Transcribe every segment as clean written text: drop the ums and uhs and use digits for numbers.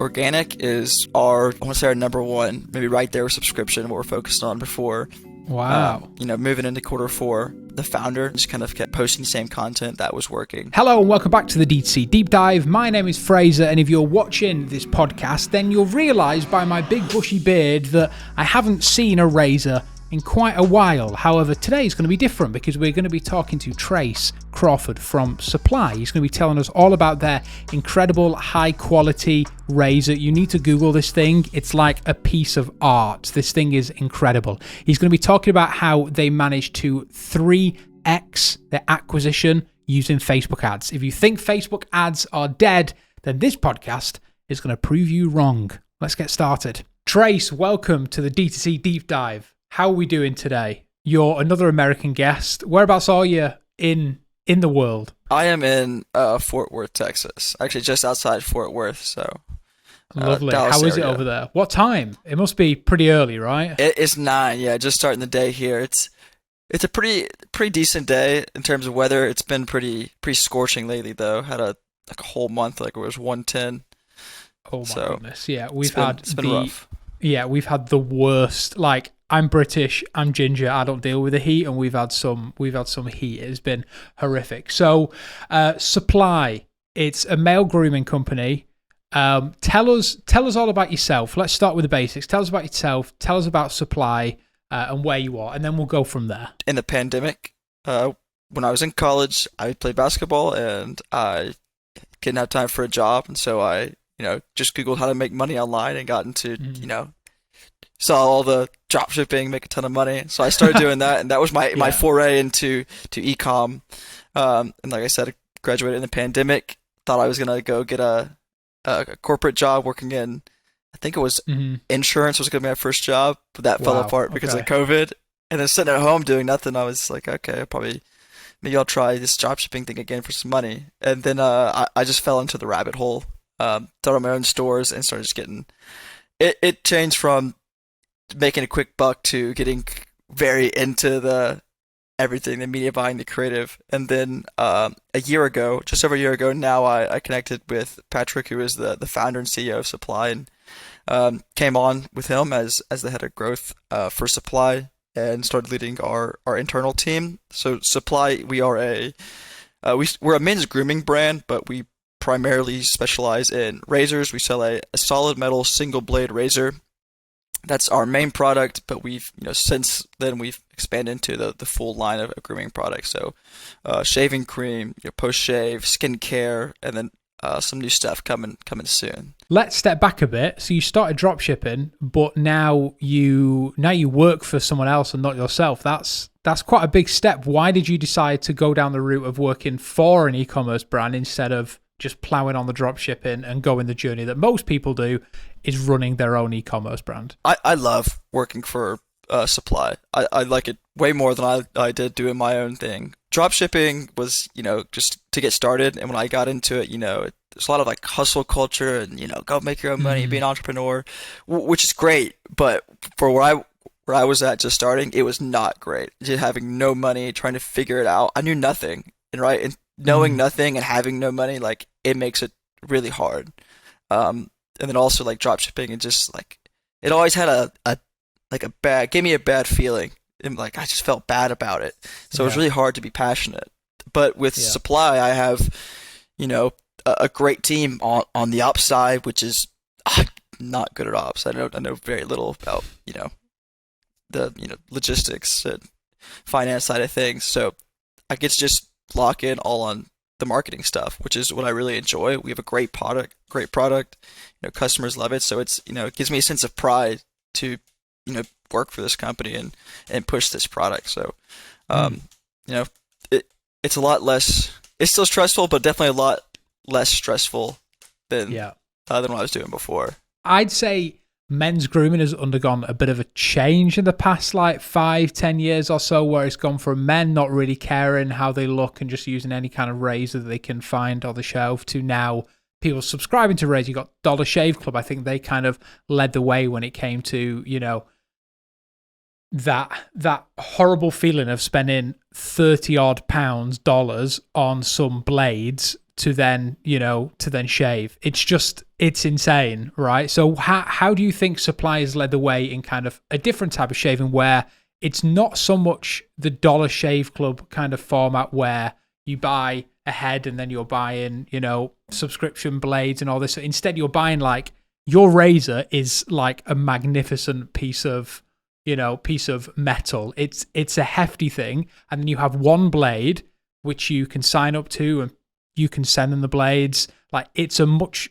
organic is I want to say our number one, maybe right there with subscription, what we're focused on before. Wow. Moving into quarter 4, the founder just kind of kept posting the same content that was working. Hello and welcome back to the DTC Deep Dive. My name is Fraser, and if you're watching this podcast, then you'll realise by my big bushy beard that I haven't seen a razor in quite a while. However, today is going to be different because we're going to be talking to Trace Crawford from Supply. He's going to be telling us all about their incredible high quality razor. You need to Google this thing. It's like a piece of art. This thing is incredible. He's going to be talking about how they managed to 3x their acquisition using Facebook ads. If you think Facebook ads are dead, then this podcast is going to prove you wrong. Let's get started. Trace, welcome to the DTC Deep Dive. How are we doing today? You're another American guest. Whereabouts are you in the world? I am in Fort Worth, Texas. Actually, just outside Fort Worth. So lovely. Dallas How is area. it over there? What time? It must be pretty early, right? It's 9. Yeah, just starting the day here. It's a pretty decent day in terms of weather. It's been pretty scorching lately, though. Had a whole month like it was 110. Oh my goodness! Yeah, it's been rough. Yeah, we've had the worst. Like, I'm British, I'm ginger, I don't deal with the heat, and we've had some heat. It's been horrific. So, Supply, it's a male grooming company. Tell us all about yourself. Let's start with the basics. Tell us about yourself. Tell us about Supply and where you are, and then we'll go from there. In the pandemic, when I was in college, I played basketball, and I didn't have time for a job, and so I just Googled how to make money online and got into, saw all the dropshipping, make a ton of money. So I started doing that, and that was my foray into e-com. And like I said, I graduated in the pandemic. Thought I was going to go get a corporate job working in, I think it was insurance was going to be my first job, but that fell apart because of COVID. And then sitting at home doing nothing, I was like, okay, maybe I'll try this dropshipping thing again for some money. And then I just fell into the rabbit hole. Started my own stores and started just getting it changed from making a quick buck to getting very into everything, the media buying, the creative. And then just over a year ago now, I connected with Patrick, who is the founder and CEO of Supply, and came on with him as the head of growth for Supply, and started leading our internal team. So Supply, we're a men's grooming brand, but we primarily specialize in razors. We sell a solid metal single blade razor. That's our main product, but we've since then we've expanded into the full line of grooming products. So shaving cream, post shave, skin care, and then some new stuff coming soon. Let's step back a bit. So you started drop shipping, but now you work for someone else and not yourself. That's quite a big step. Why did you decide to go down the route of working for an e-commerce brand instead of just plowing on the drop shipping and going the journey that most people do, is running their own e-commerce brand? I love working for Supply. I like it way more than I did doing my own thing. Drop shipping was, just to get started. And when I got into it, there's a lot of like hustle culture and, go make your own money, be an entrepreneur, which is great. But for where I was at just starting, it was not great. Just having no money, trying to figure it out. I knew nothing. And knowing nothing and having no money, like, it makes it really hard. And then also like drop shipping, and just like it always had gave me a bad feeling, and like I just felt bad about it. So it was really hard to be passionate. But with Supply, I have a great team on the ops side, which is not good at ops. I know very little about the logistics and finance side of things. So I get to just lock in all on the marketing stuff, which is what I really enjoy. We have a great product. Customers love it. So it's, it gives me a sense of pride to, work for this company and push this product. So, it's a lot less, it's still stressful, but definitely a lot less stressful than what I was doing before. I'd say men's grooming has undergone a bit of a change in the past 5-10 years or so, where it's gone from men not really caring how they look and just using any kind of razor that they can find on the shelf, to now people subscribing to razor. You got Dollar Shave Club. I think they kind of led the way when it came to that horrible feeling of spending $30 odd on some blades to then shave. It's it's insane, right? So how do you think suppliers led the way in kind of a different type of shaving where it's not so much the Dollar Shave Club kind of format where you buy a head and then you're buying, subscription blades and all this. Instead, you're buying like your razor is like a magnificent piece of metal. It's a hefty thing. And then you have one blade, which you can sign up to and you can send them the blades. Like it's a much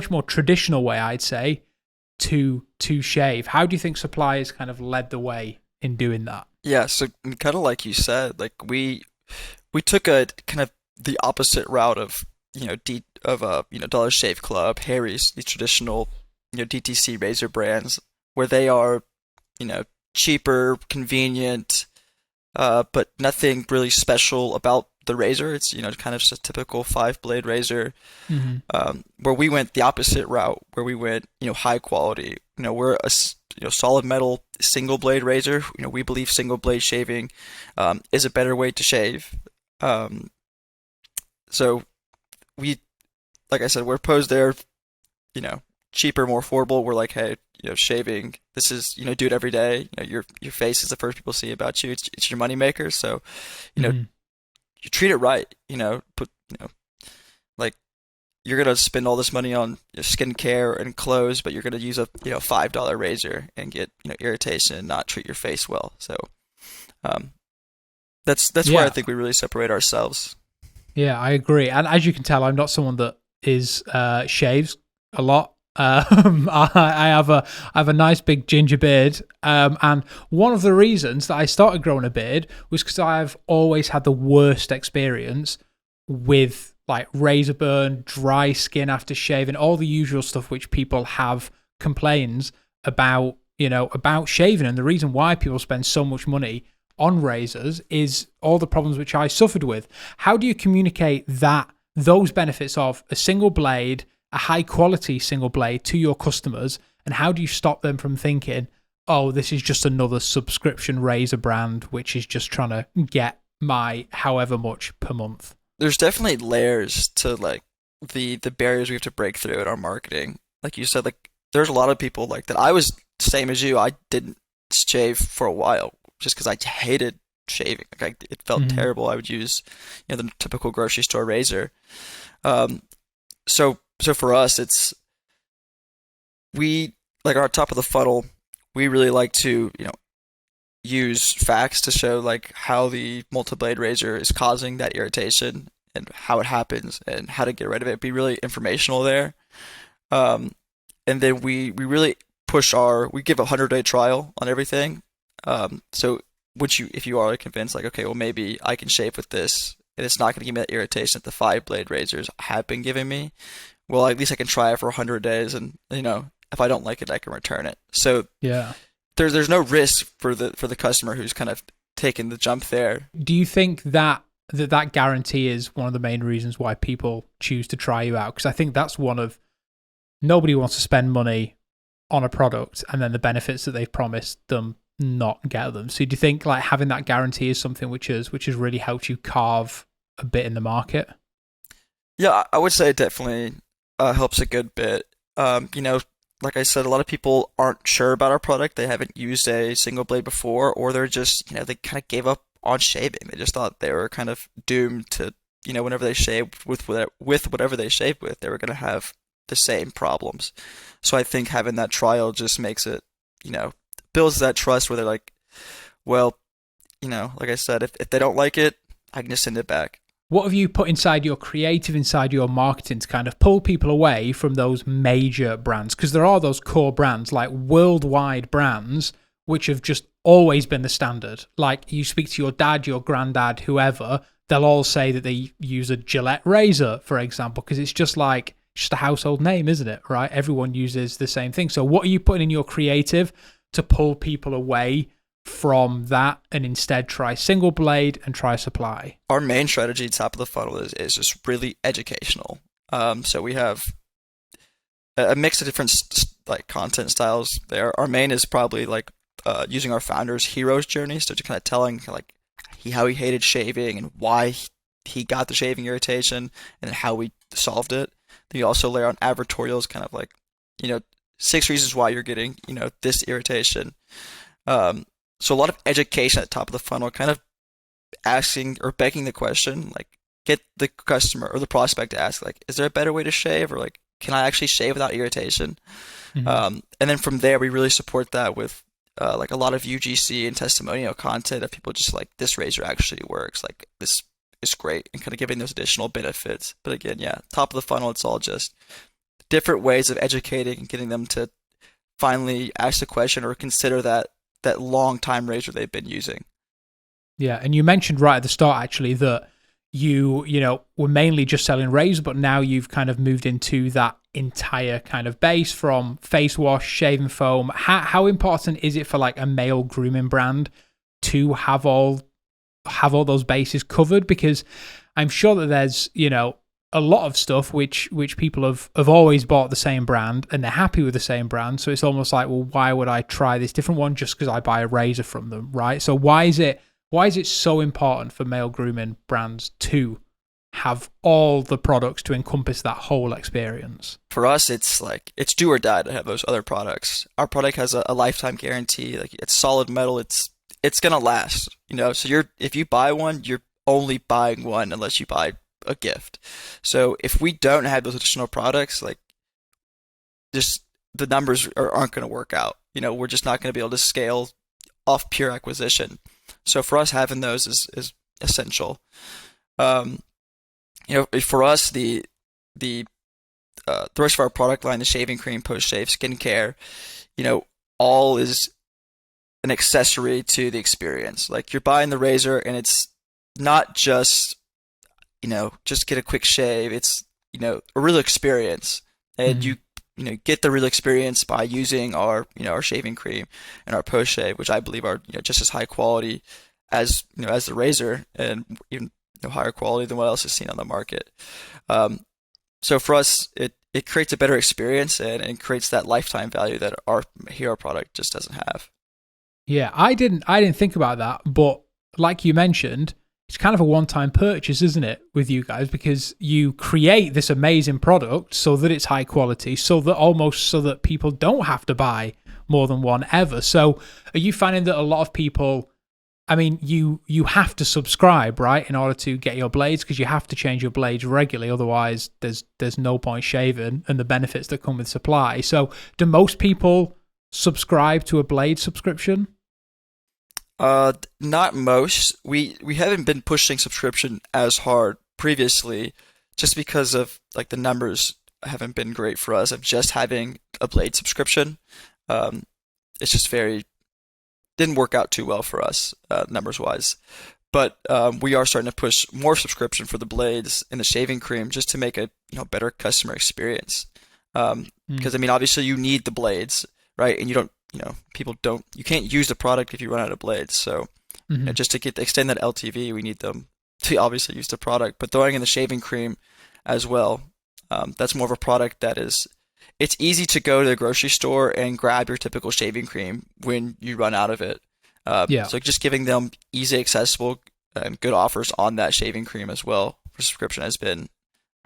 more traditional way, I'd say, to shave. How do you think suppliers kind of led the way in doing that? Yeah, so kind of like you said, like we took a kind of the opposite route of Dollar Shave Club, Harry's, these traditional DTC razor brands where they are cheaper, convenient, but nothing really special about the razor. It's kind of just a typical 5-blade razor. Where we went the opposite route, where we went high quality. We're a solid metal single blade razor. We believe single blade shaving is a better way to shave. So we, like I said, we're opposed there. Cheaper, more affordable. We're like, hey, shaving. This is do it every day. Your face is the first people see about you. It's your money maker. So you treat it right. Put like you're gonna spend all this money on skincare and clothes, but you're gonna use a $5 razor and get irritation and not treat your face well. So that's where I think we really separate ourselves. Yeah, I agree. And as you can tell, I'm not someone that is shaves a lot. I have a nice big ginger beard, and one of the reasons that I started growing a beard was because I've always had the worst experience with like razor burn, dry skin after shaving, all the usual stuff which people have complaints about, about shaving. And the reason why people spend so much money on razors is all the problems which I suffered with. How do you communicate those benefits of a single blade, a high quality single blade to your customers, and how do you stop them from thinking, oh, this is just another subscription razor brand which is just trying to get my however much per month? There's definitely layers to like the barriers we have to break through in our marketing. Like you said, like there's a lot of people like that. I was the same as you. I didn't shave for a while just because I hated shaving. Like it felt terrible. I would use the typical grocery store razor. So for us, it's we like our top of the funnel. We really like to use facts to show like how the multi-blade razor is causing that irritation and how it happens and how to get rid of it. Be really informational there. And then we really push we give a 100-day trial on everything. So if you are convinced like, okay, well maybe I can shave with this and it's not going to give me that irritation that the 5-blade razors have been giving me, well, at least I can try it for 100 days and if I don't like it, I can return it. So yeah. There's no risk for the customer who's kind of taken the jump there. Do you think that guarantee is one of the main reasons why people choose to try you out? Because I think that's nobody wants to spend money on a product and then the benefits that they've promised them not get them. So do you think like having that guarantee is something which has really helped you carve a bit in the market? Yeah, I would say it definitely helps a good bit. Like I said, a lot of people aren't sure about our product. They haven't used a single blade before, or they're just, they kind of gave up on shaving. They just thought they were kind of doomed to, whenever they shaved with whatever they shaved with, they were going to have the same problems. So I think having that trial just makes it, builds that trust where they're like, well, like I said, if they don't like it, I can just send it back. What have you put inside your creative, inside your marketing to kind of pull people away from those major brands? Because there are those core brands, like worldwide brands, which have just always been the standard. Like you speak to your dad, your granddad, whoever, they'll all say that they use a Gillette razor, for example, because it's just a household name, isn't it? Right? Everyone uses the same thing. So what are you putting in your creative to pull people away from that and instead try single blade and try supply? Our main strategy, top of the funnel, is just really educational. So we have a mix of different like content styles there. Our main is probably like using our founder's hero's journey, so just kind of telling like how he hated shaving and why he got the shaving irritation and how we solved it. Then you also layer on advertorials, kind of like, 6 reasons why you're getting, this irritation. So a lot of education at the top of the funnel, kind of asking or begging the question, like get the customer or the prospect to ask, like, is there a better way to shave, or like, can I actually shave without irritation? And then from there, we really support that with like a lot of UGC and testimonial content of people just like, this razor actually works, like this is great, and kind of giving those additional benefits. But again, yeah, top of the funnel, it's all just different ways of educating and getting them to finally ask the question or consider that long time razor they've been using. Yeah, and you mentioned right at the start actually that you were mainly just selling razors, but now you've kind of moved into that entire kind of base from face wash, shaving foam. How important is it for like a male grooming brand to have all those bases covered? Because I'm sure that there's a lot of stuff which people have always bought the same brand and they're happy with the same brand. So it's almost like, well, why would I try this different one just because I buy a razor from them, right? So why is it so important for male grooming brands to have all the products to encompass that whole experience? For us, it's like, it's do or die to have those other products. Our product has a lifetime guarantee. Like, it's solid metal. It's gonna last. So if you buy one, you're only buying one unless you buy a gift. So if we don't have those additional products, like, just the numbers aren't going to work out. We're just not going to be able to scale off pure acquisition. So for us, having those is essential. For us, the rest of our product line, the shaving cream, post shave, skincare, all is an accessory to the experience. Like, you're buying the razor, and it's not just just get a quick shave. It's a real experience, and you get the real experience by using our our shaving cream and our post shave, which I believe are just as high quality as as the razor, and even higher quality than what else is seen on the market. So for us, it creates a better experience, and creates that lifetime value that our hero product just doesn't have. Yeah, I didn't think about that, but like you mentioned, it's kind of a one-time purchase, isn't it, with you guys? Because you create this amazing product so that it's high quality, so that people don't have to buy more than one ever. So are you finding that a lot of people, I mean, you have to subscribe, right, in order to get your blades, because you have to change your blades regularly, otherwise there's no point shaving and the benefits that come with supply. So do most people subscribe to a blade subscription? Not most. We haven't been pushing subscription as hard previously, just because of like the numbers haven't been great for us of just having a blade subscription. It's just didn't work out too well for us, numbers wise. But we are starting to push more subscription for the blades and the shaving cream, just to make a better customer experience. Because I mean, obviously you need the blades, right? And you don't. You can't use the product if you run out of blades. So just to extend that LTV, we need them to obviously use the product, but throwing in the shaving cream as well. That's more of a product that it's easy to go to the grocery store and grab your typical shaving cream when you run out of it. So just giving them easy, accessible, and good offers on that shaving cream as well for subscription has been,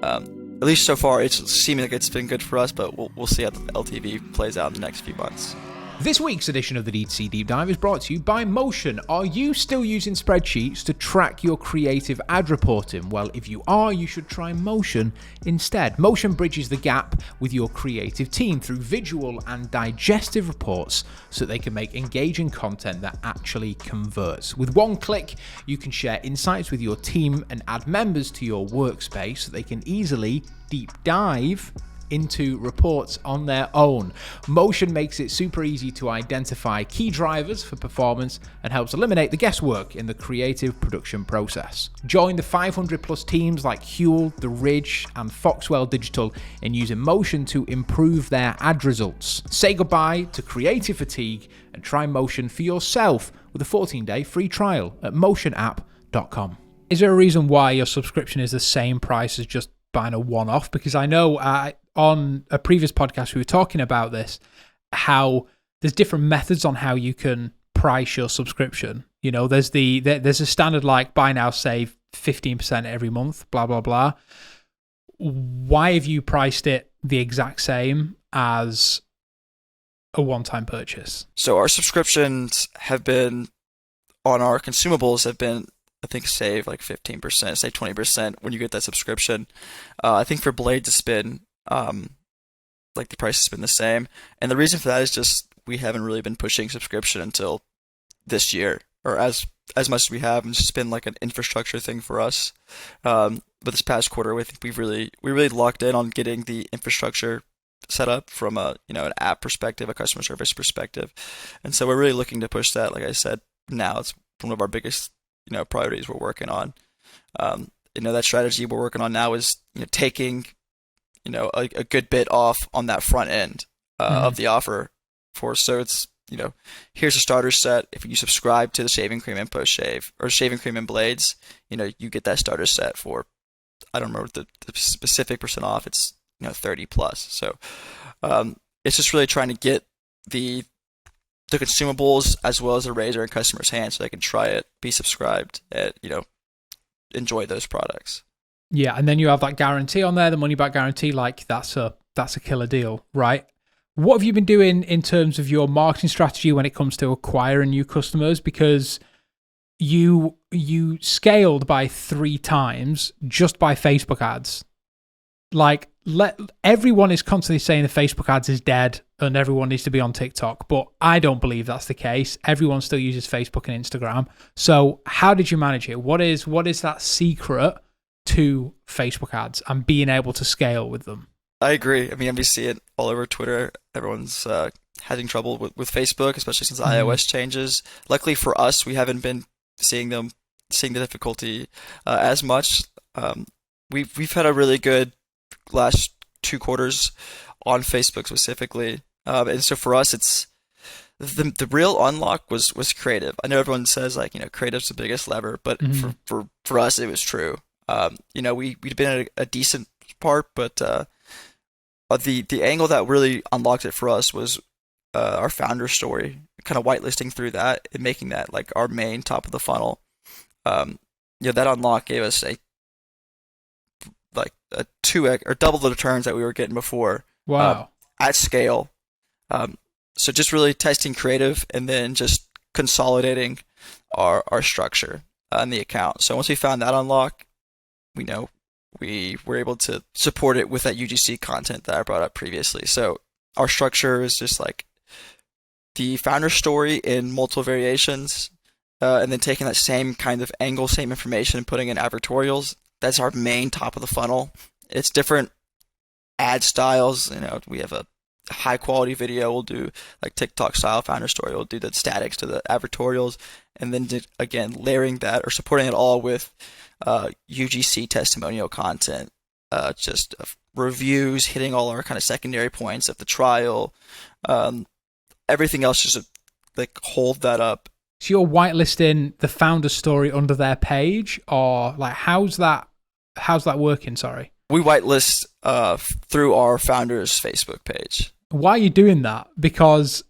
at least so far, it's seeming like it's been good for us, but we'll see how the LTV plays out in the next few months. This week's edition of the DTC Deep Dive is brought to you by Motion. Are you still using spreadsheets to track your creative ad reporting? Well, if you are, you should try Motion instead. Motion bridges the gap with your creative team through visual and digestive reports so that they can make engaging content that actually converts. With one click, you can share insights with your team and add members to your workspace so they can easily deep dive into reports on their own. Motion makes it super easy to identify key drivers for performance and helps eliminate the guesswork in the creative production process. Join the 500 plus teams like Huel, The Ridge, and Foxwell Digital in using Motion to improve their ad results. Say goodbye to creative fatigue and try Motion for yourself with a 14-day free trial at motionapp.com. Is there a reason why your subscription is the same price as just buying a one-off? Because I know on a previous podcast we were talking about this, how there's different methods on how you can price your subscription. There's a standard like buy now, save 15% every month, blah, blah, blah. why have you priced it the exact same as a one-time purchase? So our subscriptions have been on our consumables have been, I think, save like 15%, save 20% when you get that subscription. I think for blades it's been like the price has been the same, and the reason for that is just we haven't really been pushing subscription until this year, or as much as we have, and it's just been like an infrastructure thing for us. But this past quarter, we think we really locked in on getting the infrastructure set up from a an app perspective, a customer service perspective, and so we're really looking to push that. Like I said, now it's one of our biggest priorities we're working on. That strategy we're working on now is taking a good bit off on that front end of the offer so it's here's a starter set. If you subscribe to the shaving cream and post shave or shaving cream and blades, you get that starter set for, I don't remember the specific percent off. It's 30 plus. So it's just really trying to get the consumables as well as the razor in customers' hands so they can try it, be subscribed, and enjoy those products. Yeah, and then you have that guarantee on there, the money back guarantee. Like that's a killer deal, right? What have you been doing in terms of your marketing strategy when it comes to acquiring new customers? Because you scaled by 3 times just by Facebook ads. Like everyone is constantly saying the Facebook ads is dead and everyone needs to be on TikTok, but I don't believe that's the case. Everyone still uses Facebook and Instagram. So how did you manage it? What is that secret to Facebook ads and being able to scale with them? I agree. I mean, we see it all over Twitter. Everyone's having trouble with Facebook, especially since iOS changes. Luckily for us, we haven't been seeing the difficulty as much. We've had a really good last 2 quarters on Facebook specifically, and so for us, it's the real unlock was creative. I know everyone says creative's the biggest lever, but for us, it was true. We'd been at a decent part, but the angle that really unlocked it for us was our founder story, kind of whitelisting through that and making that like our main top of the funnel. That unlock gave us a 2x or double the returns that we were getting before. Wow. At scale. So just really testing creative and then just consolidating our structure on the account. So once we found that unlock, we were able to support it with that UGC content that I brought up previously. So our structure is just like the founder story in multiple variations, and then taking that same kind of angle, same information, and putting in advertorials. That's our main top of the funnel. It's different ad styles. We have a high quality video. We'll do like TikTok style founder story. We'll do the statics to the advertorials, and then again layering that or supporting it all with UGC testimonial content, just reviews, hitting all our kind of secondary points of the trial. Everything else just like hold that up. So you're whitelisting the founder story under their page, or like how's that working? Sorry. We whitelist through our founder's Facebook page. Why are you doing that? Because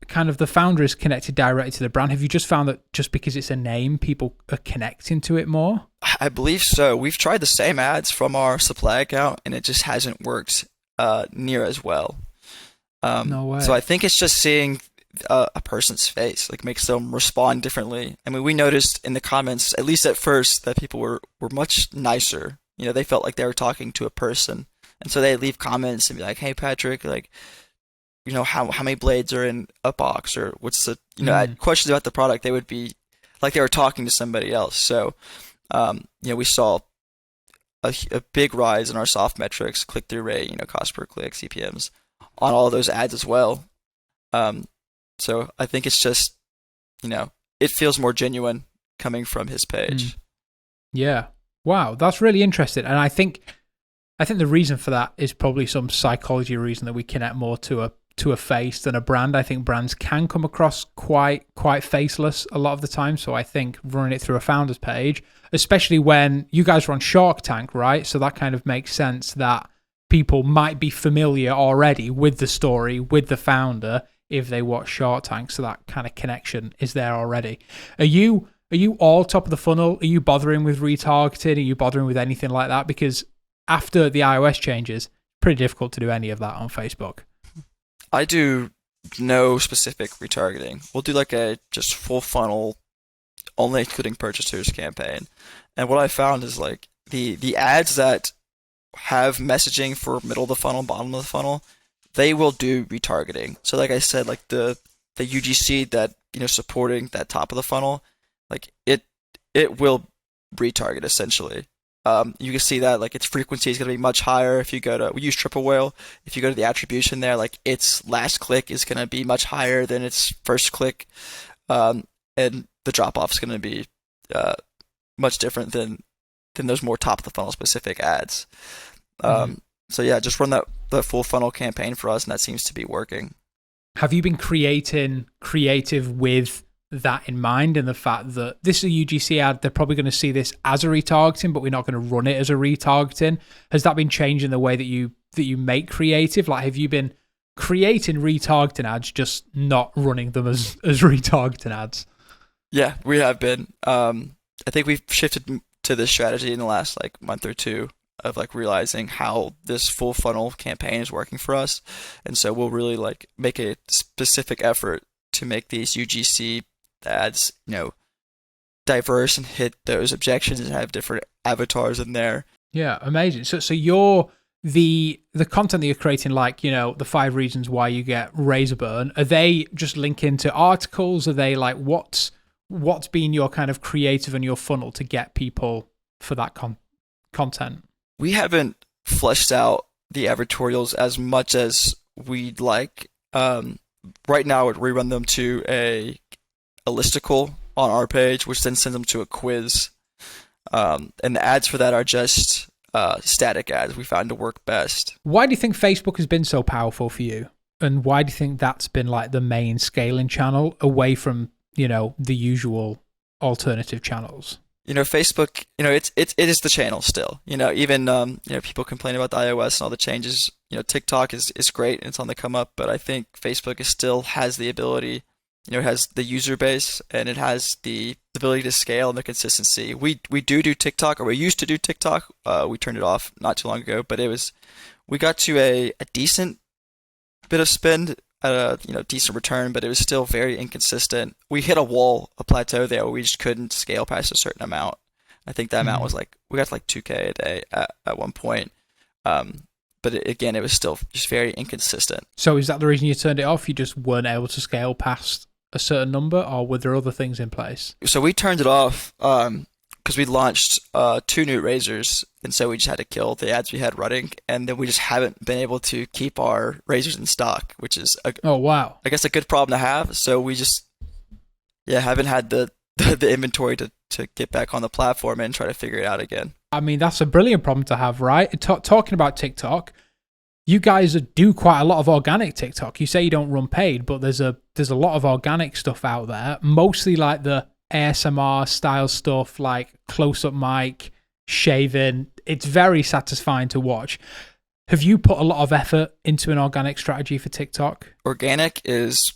kind of the founder is connected directly to the brand. Have you just found that just because it's a name, people are connecting to it more? I believe so. We've tried the same ads from our supply account, and it just hasn't worked near as well. No way. So I think it's just seeing a person's face like makes them respond differently. I mean, we noticed in the comments, at least at first, that people were much nicer. They felt like they were talking to a person, and so they leave comments and be like, "Hey, Patrick, like, how many blades are in a box, or what's the questions about the product?" They would be like they were talking to somebody else. So, we saw a big rise in our soft metrics, click through rate, cost per click, CPMs, on all of those ads as well. So I think it's just, it feels more genuine coming from his page. Yeah. Wow, that's really interesting. And I think the reason for that is probably some psychology reason that we connect more to a face than a brand. I think brands can come across quite faceless a lot of the time. So I think running it through a founder's page, especially when you guys are on Shark Tank, right? So that kind of makes sense that people might be familiar already with the story, with the founder, if they watch Shark Tank. So that kind of connection is there already. Are you all top of the funnel? Are you bothering with retargeting? Are you bothering with anything like that? Because after the iOS changes, pretty difficult to do any of that on Facebook. I do no specific retargeting. We'll do like a just full funnel, only including purchasers campaign. And what I found is like the ads that have messaging for middle of the funnel, bottom of the funnel, they will do retargeting. So like I said, like the UGC that, supporting that top of the funnel, like it will retarget essentially. You can see that like its frequency is going to be much higher if you go to, we use Triple Whale. If you go to the attribution there, like its last click is going to be much higher than its first click. And the drop off is going to be much different than those more top of the funnel specific ads. So yeah, just run the full funnel campaign for us, and that seems to be working. Have you been creating creative with that in mind, and the fact that this is a UGC ad, they're probably going to see this as a retargeting, but we're not going to run it as a retargeting? Has that been changing the way that you make creative? Like, have you been creating retargeting ads, just not running them as retargeting ads? Yeah, we have been. I think we've shifted to this strategy in the last like month or two of like realizing how this full funnel campaign is working for us, and so we'll really like make a specific effort to make these UGC ads, diverse and hit those objections and have different avatars in there. Yeah, amazing. So you're the content that you're creating, like, the 5 reasons why you get razor burn, are they just linking to articles? Are they like, what's been your kind of creative and your funnel to get people for that content? We haven't fleshed out the advertorials as much as we'd like. Right now, we run them to a listicle on our page, which then sends them to a quiz. And the ads for that are just static ads we found to work best. Why do you think Facebook has been so powerful for you? And why do you think that's been like the main scaling channel away from, the usual alternative channels? Facebook, it is the channel still. Even people complain about the iOS and all the changes. TikTok is great and it's on the come up, but I think Facebook still has the ability. It has the user base and it has the ability to scale and the consistency. We do TikTok, or we used to do TikTok. We turned it off not too long ago, but we got to a decent bit of spend at a decent return, but it was still very inconsistent. We hit a plateau there where we just couldn't scale past a certain amount. I think that amount was like, we got to like 2K a day at one point. But again, it was still just very inconsistent. So is that the reason you turned it off? You just weren't able to scale past a certain number, or were there other things in place? So we turned it off because we launched 2 new razors, and so we just had to kill the ads we had running, and then we just haven't been able to keep our razors in stock, which is I guess a good problem to have. So we just haven't had the inventory to get back on the platform and try to figure it out again. I mean, that's a brilliant problem to have, right? Talking about TikTok, you guys do quite a lot of organic TikTok. You say you don't run paid, but there's a lot of organic stuff out there, mostly like the ASMR style stuff, like close-up mic, shaving. It's very satisfying to watch. Have you put a lot of effort into an organic strategy for TikTok? Organic is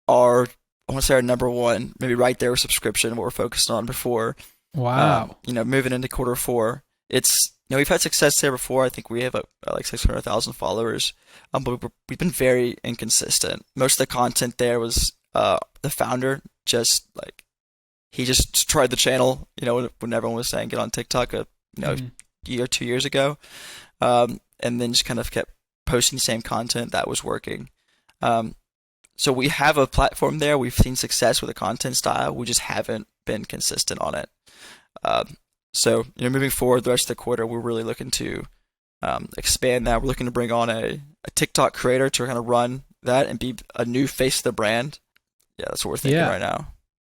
I want to say our number one, maybe right there with subscription, what we're focused on before. Wow. Moving into Q4, it's, we've had success there before. I think we have like 600,000 followers, but we've been very inconsistent. Most of the content there was the founder just like, he just tried the channel, when everyone was saying get on TikTok, a year, 2 years ago, and then just kind of kept posting the same content that was working. So we have a platform there. We've seen success with the content style. We just haven't been consistent on it. So moving forward, the rest of the quarter, we're really looking to expand that. We're looking to bring on a TikTok creator to kind of run that and be a new face of the brand. Yeah, that's what we're thinking right now.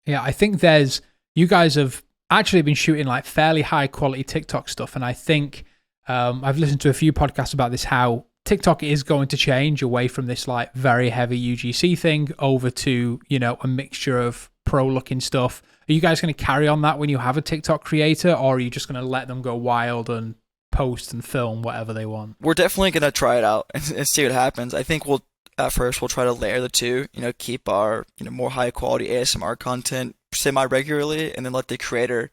Yeah, I think you guys have actually been shooting like fairly high quality TikTok stuff. And I think I've listened to a few podcasts about this, how TikTok is going to change away from this like very heavy UGC thing over to, a mixture of pro looking stuff. Are you guys going to carry on that when you have a TikTok creator, or are you just going to let them go wild and post and film whatever they want? We're definitely going to try it out and see what happens. I think at first we'll try to layer the two, keep our, more high quality ASMR content semi-regularly, and then let the creator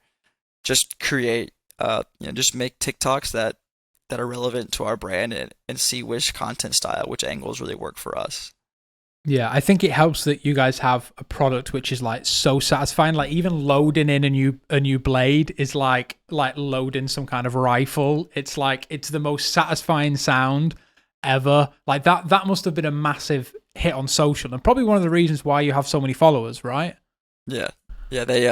just create just make TikToks that are relevant to our brand and see which content style, which angles really work for us. Yeah, I think it helps that you guys have a product which is like so satisfying. Like even loading in a new blade is like loading some kind of rifle. It's like it's the most satisfying sound ever. Like that must have been a massive hit on social and probably one of the reasons why you have so many followers, right? Yeah. Yeah, they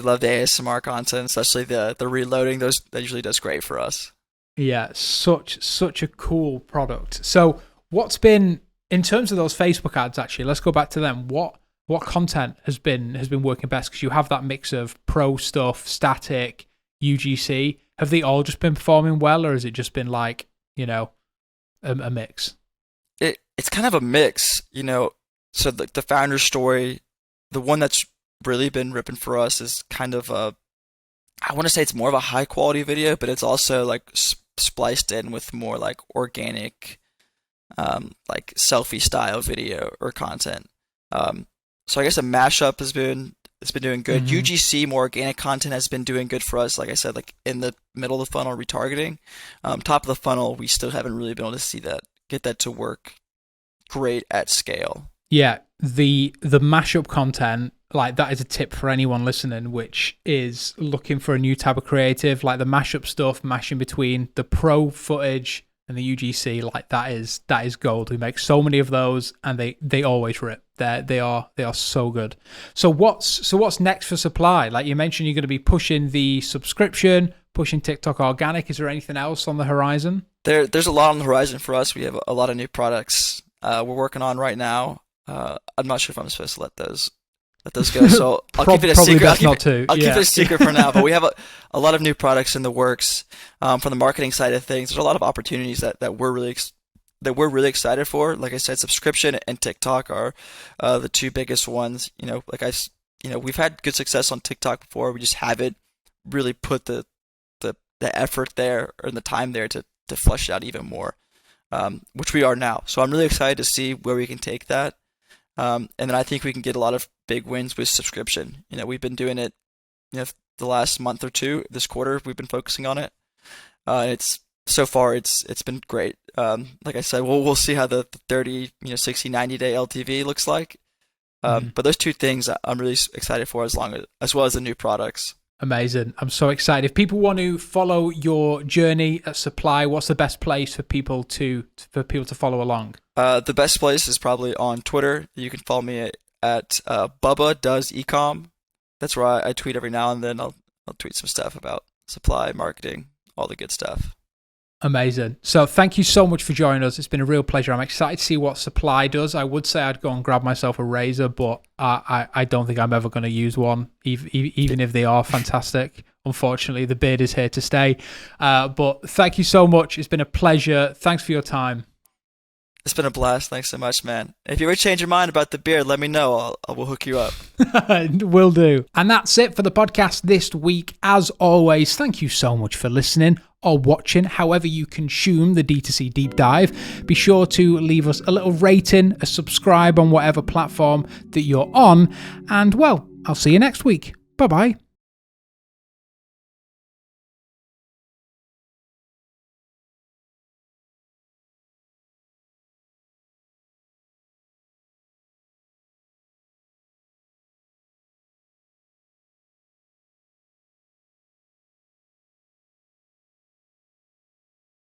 love the ASMR content, especially the reloading. That usually does great for us. Yeah, such a cool product. So what's been in terms of those Facebook ads, actually, let's go back to them. What content has been working best? Because you have that mix of pro stuff, static, UGC. Have they all just been performing well, or has it just been like, a mix? It's kind of a mix, So the founder story, the one that's really been ripping for us is kind of I want to say it's more of a high quality video, but it's also like spliced in with more like organic, like selfie style video or content. So I guess a mashup has been doing good. Mm-hmm. UGC, more organic content, has been doing good for us. Like I said, like in the middle of the funnel, retargeting. Top of the funnel, we still haven't really been able to get that to work great at scale. Yeah, the mashup content, like that is a tip for anyone listening, which is looking for a new type of creative. Like the mashup stuff, mashing between the pro footage and the UGC, like that is gold. We make so many of those, and they always rip. They are so good. So what's next for Supply? Like you mentioned, you're going to be pushing the subscription, pushing TikTok organic. Is there anything else on the horizon? There's a lot on the horizon for us. We have a lot of new products we're working on right now. I'm not sure if I'm supposed to let those go. So I'll keep it a secret. I'll keep it a secret for now. But we have a lot of new products in the works. From the marketing side of things, there's a lot of opportunities that we're really excited for. Like I said, subscription and TikTok are the two biggest ones. We've had good success on TikTok before. We just haven't really put the effort there or the time there to flesh it out even more, which we are now. So I'm really excited to see where we can take that. And then I think we can get a lot of big wins with subscription. We've been doing it, the last month or two. This quarter, we've been focusing on it. It's been great. Like I said, we'll see how the 30, 60, 90-day LTV looks like. But those two things I'm really excited for, as well as the new products. Amazing. I'm so excited. If people want to follow your journey at Supply, what's the best place for people to follow along? The best place is probably on Twitter. You can follow me at Bubba Does Ecom. That's where I tweet every now and then. I'll tweet some stuff about supply, marketing, all the good stuff. Amazing. So thank you so much for joining us. It's been a real pleasure. I'm excited to see what Supply does. I would say I'd go and grab myself a razor, but I don't think I'm ever going to use one, even if they are fantastic. Unfortunately, the beard is here to stay. But thank you so much. It's been a pleasure. Thanks for your time. It's been a blast. Thanks so much, man. If you ever change your mind about the beard, let me know. I will hook you up. Will do. And that's it for the podcast this week. As always, thank you so much for listening or watching, however you consume the D2C Deep Dive. Be sure to leave us a little rating, a subscribe on whatever platform that you're on. And, well, I'll see you next week. Bye-bye.